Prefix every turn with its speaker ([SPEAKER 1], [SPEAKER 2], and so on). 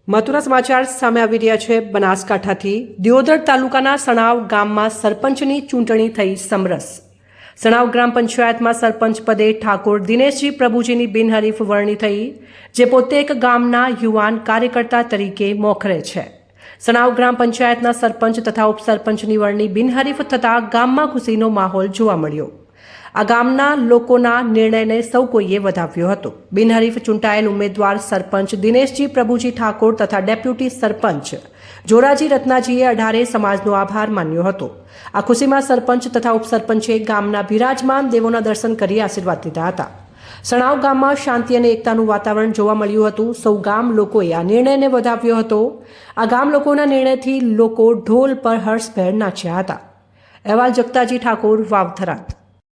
[SPEAKER 1] મહત્વના સમાચાર સામે આવી રહ્યા છે બનાસકાંઠાથી। દિયોદર તાલુકાના સણાવ ગામમાં સરપંચની ચૂંટણી થઈ સમરસ। સણાવ ગ્રામ પંચાયતમાં સરપંચ પદે ઠાકોર દિનેશજી પ્રભુજીની બિનહરીફ વરણી થઈ, જે પોતે એક ગામના યુવાન કાર્યકર્તા તરીકે મોખરે છે। સણાવ ગ્રામ પંચાયતના સરપંચ તથા ઉપસરપંચની વરણી બિનહરીફ થતાં ગામમાં ખુશીનો માહોલ જોવા મળ્યો। આ ગામના લોકોના નિર્ણયને સૌ કોઈએ વધાવ્યો હતો। બિનહરીફ ચૂંટાયેલ ઉમેદવાર સરપંચ દિનેશજી પ્રભુજી ઠાકોર તથા ડેપ્યુટી સરપંચ જોરાજી રત્નાજીએ અઢારે સમાજનો આભાર માન્યો હતો। આ ખુશીમાં સરપંચ તથા ઉપસરપંચે ગામના બિરાજમાન દેવોના દર્શન કરી આશીર્વાદ લીધા હતા। સણાવ ગામમાં શાંતિ અને એકતાનું વાતાવરણ જોવા મળ્યું હતું। સૌ ગામ લોકોએ આ નિર્ણયને વધાવ્યો હતો। આ ગામ લોકોના નિર્ણયથી લોકો ઢોલ પર હર્ષભેર નાચ્યા હતા। અહેવાલ જગતાજી ઠાકોર, વાવથરા।